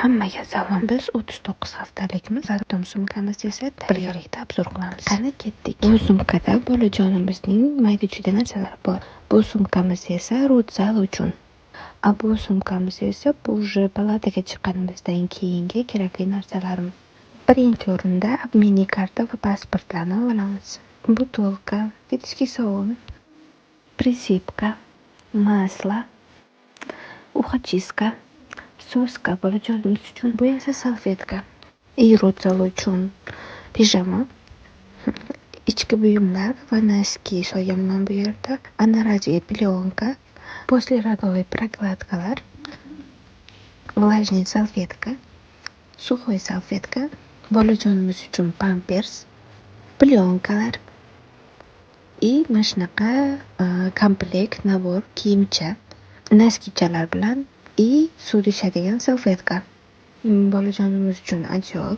Hammaga salom. Biz 39 haftalikmiz. Atom sumkamiz esa birgalikda obzor qilamiz. Qani ketdik. Bu sumkada bolajonimizning mayda-chuyda narsalari bor. Bu sumkamiz esa rutsal uchun. Bu sumkamiz esa bu palataga chiqqanimizdan keyingi kerakli narsalarimiz. Birinchi o'rinda mini karta va pasportlarni olamiz. Butulka, детский sovun, prisipka, masla, uxachiska, soska bolajonimiz uchun. Bu esa salfetka. Rutsal uchun pijama, ichki buyumlar va noski so'yganman bu yerda. Anaraji plyonka, послеродовой прокладкалар, влажный salfetka, сухой salfetka, bolajonimiz uchun pampers, plyonkalar mana shunaqa komplekt nabor kiyimcha, noskichalar bilan suv tushadigan salfetka. Bolajonimiz uchun ajoyib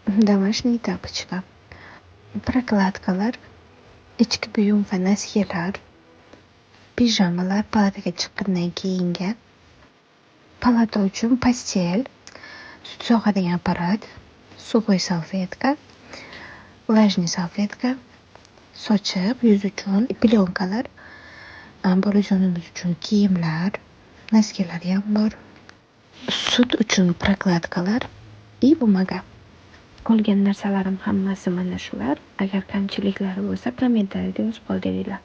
домашний тапочка, prokladkalar, ichki buyum va noskilar, pijamalar palataga chiqqandan keyingi, palata uchun postel, sut sog'adigan apparat, сухой salfetka, влажный salfetka, sochiq yuz uchun plyonkalar, bolajonimiz uchun kiyimlar, noskilar ham bor, sut uchun prokladkalar bumaga. Qolgan narsalarim hammasi mana shular. Agar kamchiliklari bo'lsa kommentariyada yozib qoldiringlar.